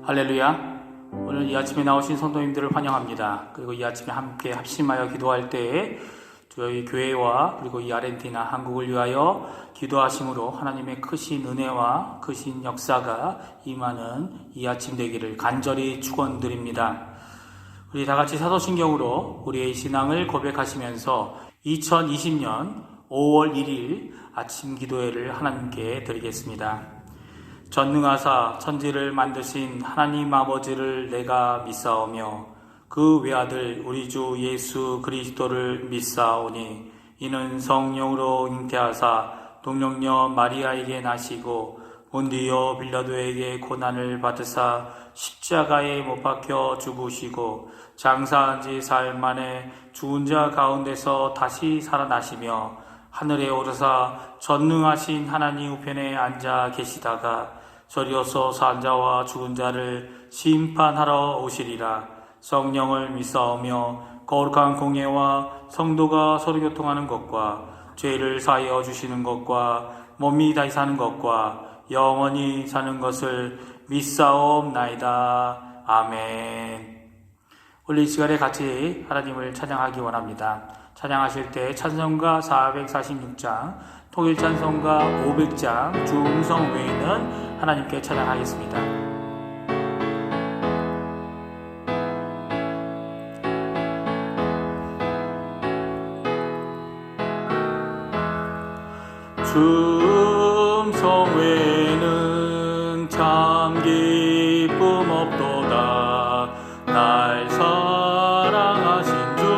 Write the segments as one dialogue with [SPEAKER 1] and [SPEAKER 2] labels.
[SPEAKER 1] 할렐루야. 오늘 이 아침에 나오신 성도님들을 환영합니다. 그리고 이 아침에 함께 합심하여 기도할 때에 저희 교회와 그리고 이 아르헨티나 한국을 위하여 기도하심으로 하나님의 크신 은혜와 크신 역사가 임하는 이 아침 되기를 간절히 축원드립니다. 우리 다 같이 사도신경으로 우리의 신앙을 고백하시면서 2020년 5월 1일 아침 기도회를 하나님께 드리겠습니다. 전능하사 천지를 만드신 하나님 아버지를 내가 믿사오며 그 외아들 우리 주 예수 그리스도를 믿사오니 이는 성령으로 잉태하사 동정녀 마리아에게 나시고 본디오 빌라도에게 고난을 받으사 십자가에 못 박혀 죽으시고 장사한 지 사흘 만에 죽은 자 가운데서 다시 살아나시며 하늘에 오르사 전능하신 하나님 우편에 앉아 계시다가 저리어서 산자와 죽은 자를 심판하러 오시리라. 성령을 믿사오며 거룩한 공예와 성도가 서로 교통하는 것과 죄를 사하여 주시는 것과 몸이 다시 사는 것과 영원히 사는 것을 믿사옵나이다. 아멘. 오늘 이 시간에 같이 하나님을 찬양하기 원합니다. 찬양하실 때 찬송가 446장, 통일 찬송가 500장, 중성 외에는 하나님께 찬양하겠습니다. 중성 외에는 참 기쁨 없도다. 날 사랑하신 주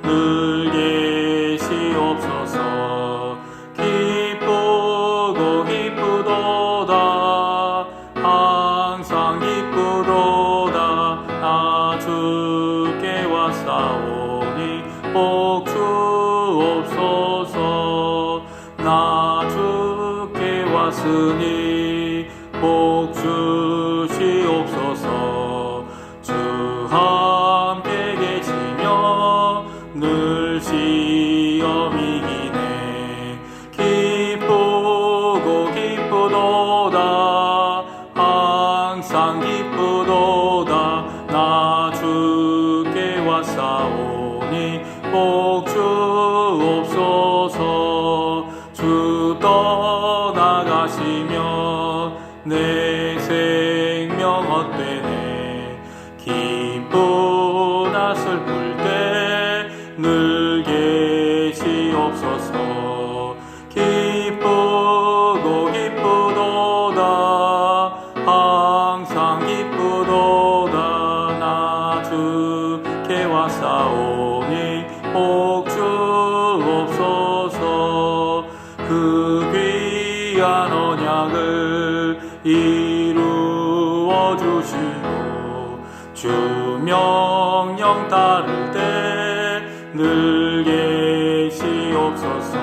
[SPEAKER 1] 늘 계시옵소서. 기쁘고 기쁘도다. 항상 기쁘도다. 나 주께 왔사오니 복 주옵소서. 나 주께 왔으니 복 주시옵소서. 주 함께 계시며 늘 시험 이기네. 기쁘고 기쁘도다. 항상 기쁘도다. 나 주께 왔사오니 복 주옵소서. 주 떠나가시며 내 생명 헛되네. 기쁘나 슬플 때 늘 계시옵소서. 기쁘고 기쁘도다. 항상 기쁘도다. 나 주께 왔사오니 복 주옵소서. 그 귀한 언약을 이루어 주시고 주 명령 따를 때 늘 계시옵소서.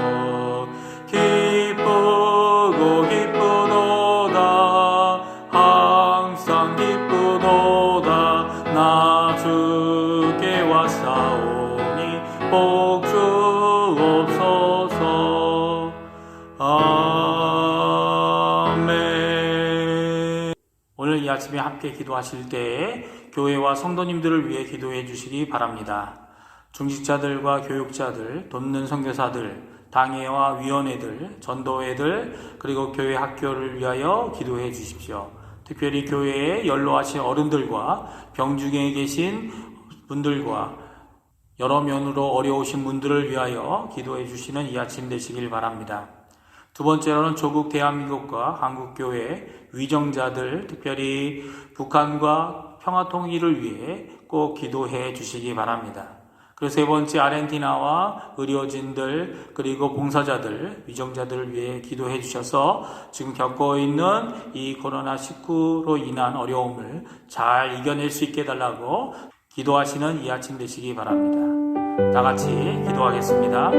[SPEAKER 1] 기쁘고 기쁘도다. 항상 기쁘도다. 나 주께 왔사오니 복 주옵소서. 아멘. 오늘 이 아침에 함께 기도하실 때에 교회와 성도님들을 위해 기도해 주시기 바랍니다. 중직자들과 교육자들, 돕는 선교사들, 당회와 위원회들, 전도회들, 그리고 교회 학교를 위하여 기도해 주십시오. 특별히 교회에 연로하신 어른들과 병중에 계신 분들과 여러 면으로 어려우신 분들을 위하여 기도해 주시는 이 아침 되시길 바랍니다. 두 번째로는 조국 대한민국과 한국교회 위정자들, 특별히 북한과 평화통일을 위해 꼭 기도해 주시기 바랍니다. 그리고 세 번째 아르헨티나와 의료진들 그리고 봉사자들, 위정자들을 위해 기도해 주셔서 지금 겪고 있는 이 코로나19로 인한 어려움을 잘 이겨낼 수 있게 해달라고 기도하시는 이 아침 되시기 바랍니다. 다 같이 기도하겠습니다.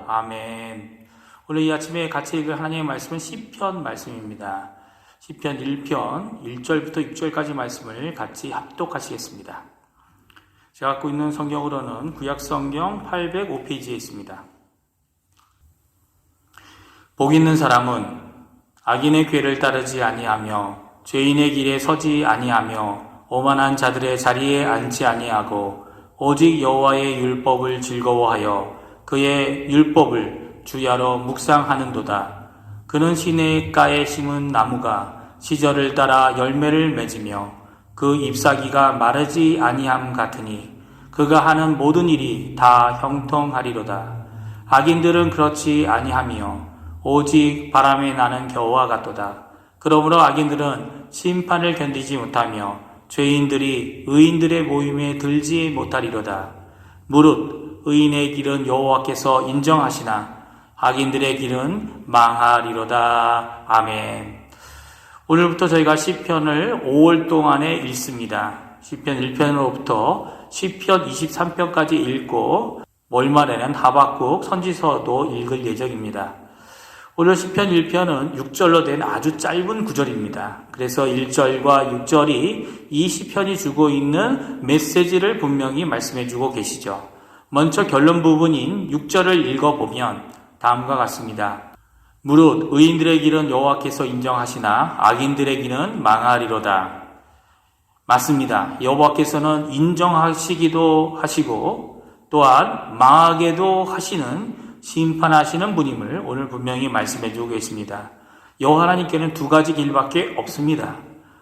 [SPEAKER 1] 아멘. 오늘 이 아침에 같이 읽을 하나님의 말씀은 시편 말씀입니다. 시편 1편 1절부터 6절까지 말씀을 같이 합독하시겠습니다. 제가 갖고 있는 성경으로는 구약성경 805페이지에 있습니다. 복 있는 사람은 악인의 궤를 따르지 아니하며 죄인의 길에 서지 아니하며 오만한 자들의 자리에 앉지 아니하고 오직 여호와의 율법을 즐거워하여 그의 율법을 주야로 묵상하는도다. 그는 시냇가에 심은 나무가 시절을 따라 열매를 맺으며 그 잎사귀가 마르지 아니함 같으니 그가 하는 모든 일이 다 형통하리로다. 악인들은 그렇지 아니하며 오직 바람에 나는 겨와 같도다. 그러므로 악인들은 심판을 견디지 못하며 죄인들이 의인들의 모임에 들지 못하리로다. 무릇 의인의 길은 여호와께서 인정하시나 악인들의 길은 망하리로다. 아멘. 오늘부터 저희가 시편을 5월 동안에 읽습니다. 시편 1편으로부터 시편 23편까지 읽고 월말에는 하박국 선지서도 읽을 예정입니다. 오늘 시편 1편은 6절로 된 아주 짧은 구절입니다. 그래서 1절과 6절이 이 시편이 주고 있는 메시지를 분명히 말씀해 주고 계시죠. 먼저 결론 부분인 6절을 읽어보면 다음과 같습니다. 무릇 의인들의 길은 여호와께서 인정하시나 악인들의 길은 망하리로다. 맞습니다. 여호와께서는 인정하시기도 하시고 또한 망하게도 하시는 심판하시는 분임을 오늘 분명히 말씀해 주고 계십니다. 여호와 하나님께는 두 가지 길밖에 없습니다.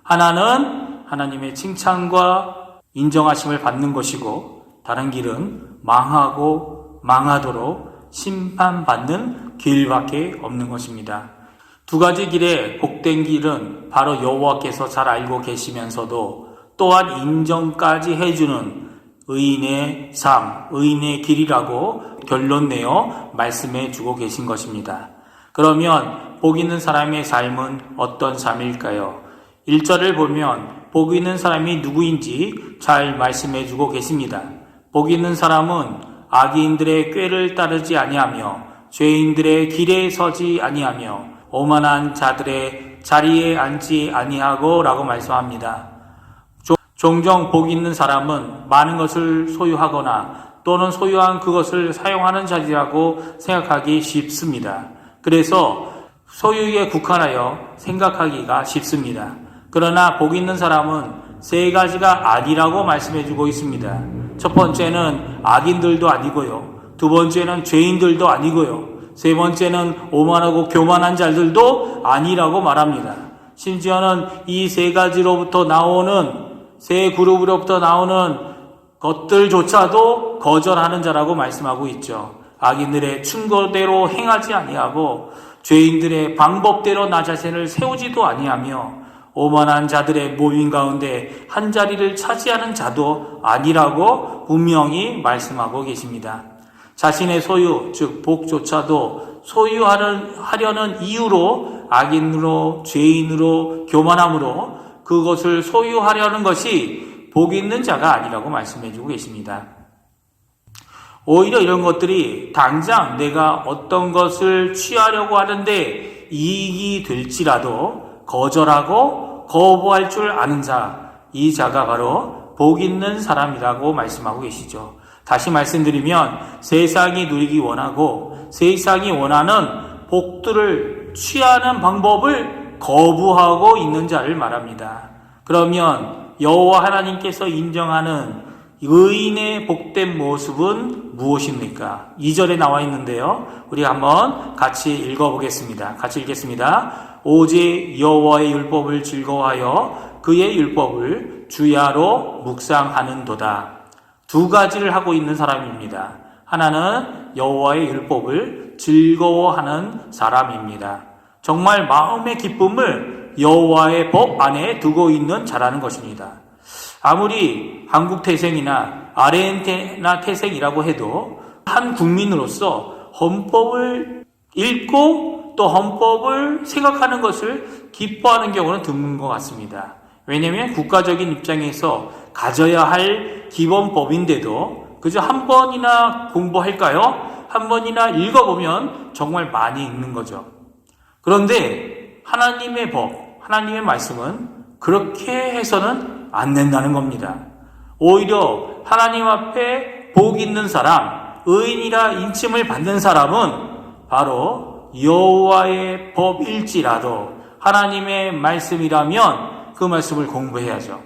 [SPEAKER 1] 하나는 하나님의 칭찬과 인정하심을 받는 것이고 다른 길은 망하고 망하도록 심판받는 길밖에 없는 것입니다. 두 가지 길의 복된 길은 바로 여호와께서 잘 알고 계시면서도 또한 인정까지 해주는 의인의 삶, 의인의 길이라고 결론 내어 말씀해 주고 계신 것입니다. 그러면 복 있는 사람의 삶은 어떤 삶일까요? 1절을 보면 복 있는 사람이 누구인지 잘 말씀해 주고 계십니다. 복 있는 사람은 악인들의 꾀를 따르지 아니하며 죄인들의 길에 서지 아니하며 오만한 자들의 자리에 앉지 아니하고 라고 말씀합니다. 종종 복 있는 사람은 많은 것을 소유하거나 또는 소유한 그것을 사용하는 자리라고 생각하기 쉽습니다. 그래서 소유에 국한하여 생각하기가 쉽습니다. 그러나 복 있는 사람은 세 가지가 아니라고 말씀해 주고 있습니다. 첫 번째는 악인들도 아니고요. 두 번째는 죄인들도 아니고요. 세 번째는 오만하고 교만한 자들도 아니라고 말합니다. 심지어는 이 세 가지로부터 나오는 세 그룹으로부터 나오는 것들조차도 거절하는 자라고 말씀하고 있죠. 악인들의 충고대로 행하지 아니하고 죄인들의 방법대로 나 자신을 세우지도 아니하며 오만한 자들의 모임 가운데 한 자리를 차지하는 자도 아니라고 분명히 말씀하고 계십니다. 자신의 소유, 즉 복조차도 소유하려는 이유로 악인으로 죄인으로 교만함으로 그것을 소유하려는 것이 복 있는 자가 아니라고 말씀해 주고 계십니다. 오히려 이런 것들이 당장 내가 어떤 것을 취하려고 하는데 이익이 될지라도 거절하고 거부할 줄 아는 자, 이 자가 바로 복 있는 사람이라고 말씀하고 계시죠. 다시 말씀드리면 세상이 누리기 원하고 세상이 원하는 복들을 취하는 방법을 거부하고 있는 자를 말합니다. 그러면 여호와 하나님께서 인정하는 의인의 복된 모습은 무엇입니까? 2절에 나와 있는데요. 우리 한번 같이 읽어보겠습니다. 같이 읽겠습니다. 오직 여호와의 율법을 즐거워하여 그의 율법을 주야로 묵상하는도다. 두 가지를 하고 있는 사람입니다. 하나는 여호와의 율법을 즐거워하는 사람입니다. 정말 마음의 기쁨을 여호와의 법 안에 두고 있는 자라는 것입니다. 아무리 한국 태생이나 아르헨티나 태생이라고 해도 한 국민으로서 헌법을 읽고 또 헌법을 생각하는 것을 기뻐하는 경우는 드문 것 같습니다. 왜냐하면 국가적인 입장에서 가져야 할 기본법인데도 그저 한 번이나 공부할까요? 한 번이나 읽어보면 정말 많이 읽는 거죠. 그런데 하나님의 법, 하나님의 말씀은 그렇게 해서는 안 된다는 겁니다. 오히려 하나님 앞에 복 있는 사람, 의인이라 인침을 받는 사람은 바로 여호와의 법일지라도 하나님의 말씀이라면 그 말씀을 공부해야죠.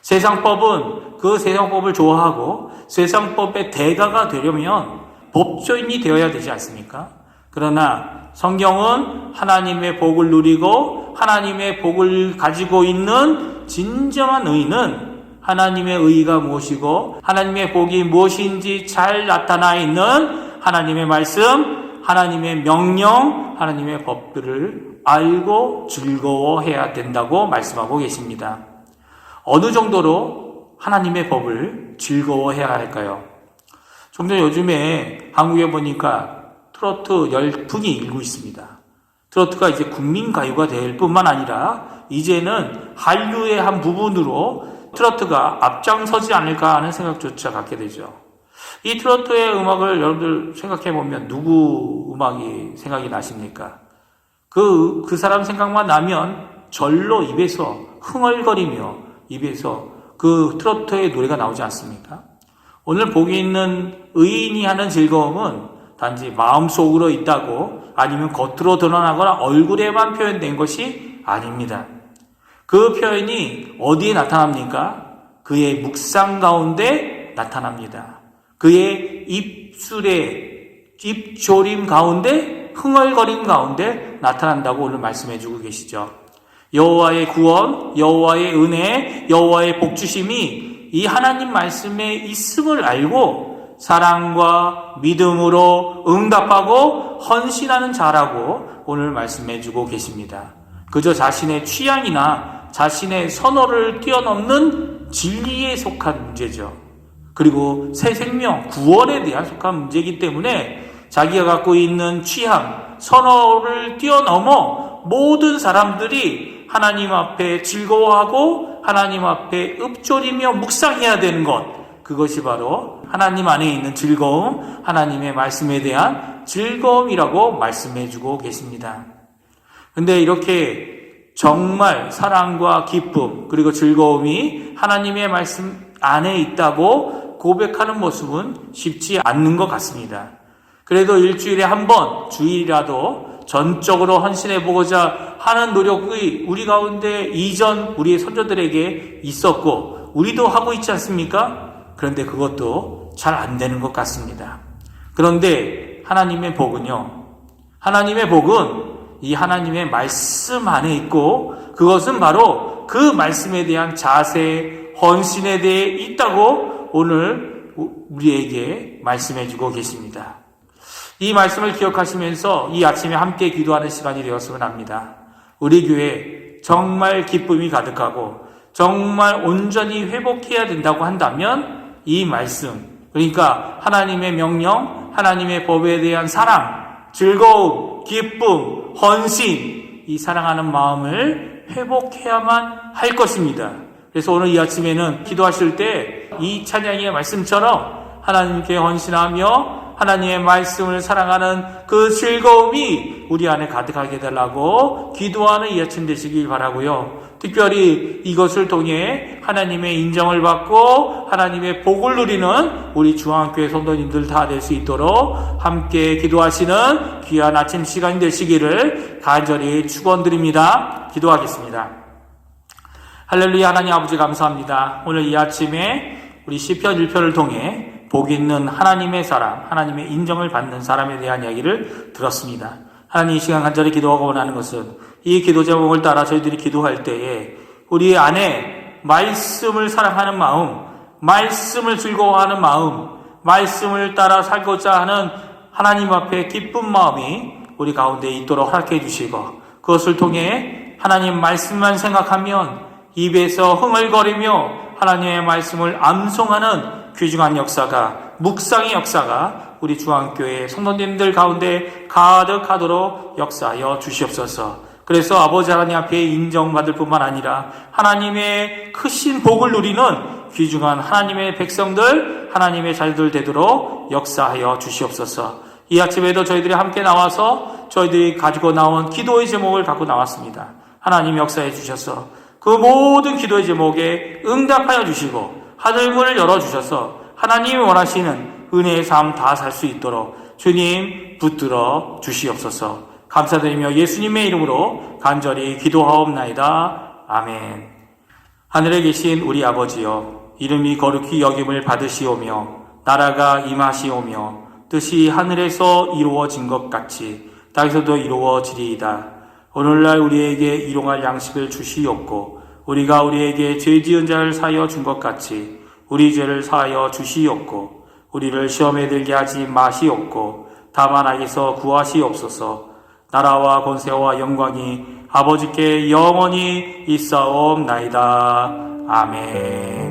[SPEAKER 1] 세상법은 그 세상법을 좋아하고 세상법의 대가가 되려면 법조인이 되어야 되지 않습니까? 그러나 성경은 하나님의 복을 누리고 하나님의 복을 가지고 있는 진정한 의인은 하나님의 의의가 무엇이고 하나님의 복이 무엇인지 잘 나타나 있는 하나님의 말씀, 하나님의 명령, 하나님의 법들을 알고 즐거워해야 된다고 말씀하고 계십니다. 어느 정도로 하나님의 법을 즐거워해야 할까요? 좀 전에 요즘에 한국에 보니까 트로트 열풍이 일고 있습니다. 트로트가 이제 국민가요가 될 뿐만 아니라 이제는 한류의 한 부분으로 트로트가 앞장서지 않을까 하는 생각조차 갖게 되죠. 이 트로트의 음악을 여러분들 생각해보면 누구 음악이 생각이 나십니까? 그 사람 생각만 나면 절로 입에서 흥얼거리며 입에서 그 트로트의 노래가 나오지 않습니까? 오늘 복이 있는 의인이 하는 즐거움은 단지 마음속으로 있다고 아니면 겉으로 드러나거나 얼굴에만 표현된 것이 아닙니다. 그 표현이 어디에 나타납니까? 그의 묵상 가운데 나타납니다. 그의 입조림 가운데 흥얼거림 가운데 나타난다고 오늘 말씀해 주고 계시죠. 여호와의 구원, 여호와의 은혜, 여호와의 복주심이 이 하나님 말씀에 있음을 알고 사랑과 믿음으로 응답하고 헌신하는 자라고 오늘 말씀해 주고 계십니다. 그저 자신의 취향이나 자신의 선호를 뛰어넘는 진리에 속한 문제죠. 그리고 새 생명, 구원에 대한 속한 문제이기 때문에 자기가 갖고 있는 취향, 선호를 뛰어넘어 모든 사람들이 하나님 앞에 즐거워하고 하나님 앞에 읊조리며 묵상해야 되는 것, 그것이 바로 하나님 안에 있는 즐거움, 하나님의 말씀에 대한 즐거움이라고 말씀해 주고 계십니다. 근데 이렇게 정말 사랑과 기쁨 그리고 즐거움이 하나님의 말씀 안에 있다고 고백하는 모습은 쉽지 않는 것 같습니다. 그래도 일주일에 한 번 주일이라도 전적으로 헌신해 보고자 하는 노력이 우리 가운데 이전 우리의 선조들에게 있었고 우리도 하고 있지 않습니까? 그런데 그것도 잘 안 되는 것 같습니다. 그런데 하나님의 복은요. 하나님의 복은 이 하나님의 말씀 안에 있고 그것은 바로 그 말씀에 대한 자세, 헌신에 대해 있다고 오늘 우리에게 말씀해 주고 계십니다. 이 말씀을 기억하시면서 이 아침에 함께 기도하는 시간이 되었으면 합니다. 우리 교회 정말 기쁨이 가득하고 정말 온전히 회복해야 된다고 한다면 이 말씀, 그러니까 하나님의 명령, 하나님의 법에 대한 사랑, 즐거움, 기쁨, 헌신, 이 사랑하는 마음을 회복해야만 할 것입니다. 그래서 오늘 이 아침에는 기도하실 때 이 찬양의 말씀처럼 하나님께 헌신하며 하나님의 말씀을 사랑하는 그 즐거움이 우리 안에 가득하게 해달라고 기도하는 이 아침 되시길 바라고요. 특별히 이것을 통해 하나님의 인정을 받고 하나님의 복을 누리는 우리 중앙교회 성도님들 다 될 수 있도록 함께 기도하시는 귀한 아침 시간이 되시기를 간절히 축원드립니다. 기도하겠습니다. 할렐루야. 하나님 아버지 감사합니다. 오늘 이 아침에 우리 시편 1편을 통해 복 있는 하나님의 사람, 하나님의 인정을 받는 사람에 대한 이야기를 들었습니다. 하나님 이 시간 간절히 기도하고 원하는 것은 이 기도 제목을 따라 저희들이 기도할 때에 우리 안에 말씀을 사랑하는 마음, 말씀을 즐거워하는 마음, 말씀을 따라 살고자 하는 하나님 앞에 기쁜 마음이 우리 가운데 있도록 허락해 주시고 그것을 통해 하나님 말씀만 생각하면 입에서 흥얼거리며 하나님의 말씀을 암송하는 귀중한 역사가, 묵상의 역사가 우리 중앙교회 성도님들 가운데 가득하도록 역사하여 주시옵소서. 그래서 아버지 하나님 앞에 인정받을 뿐만 아니라 하나님의 크신 복을 누리는 귀중한 하나님의 백성들, 하나님의 자녀들 되도록 역사하여 주시옵소서. 이 아침에도 저희들이 함께 나와서 저희들이 가지고 나온 기도의 제목을 갖고 나왔습니다. 하나님 역사해 주셔서 그 모든 기도의 제목에 응답하여 주시고 하늘문을 열어주셔서 하나님이 원하시는 은혜의 삶 다 살 수 있도록 주님 붙들어 주시옵소서. 감사드리며 예수님의 이름으로 간절히 기도하옵나이다. 아멘. 하늘에 계신 우리 아버지여, 이름이 거룩히 여김을 받으시오며 나라가 임하시오며 뜻이 하늘에서 이루어진 것 같이 땅에서도 이루어지리이다. 오늘날 우리에게 일용할 양식을 주시옵고 우리가 우리에게 죄 지은 자를 사하여 준 것 같이 우리 죄를 사하여 주시옵고 우리를 시험에 들게 하지 마시옵고 다만 악에서 구하시옵소서. 나라와 권세와 영광이 아버지께 영원히 있사옵나이다. 아멘.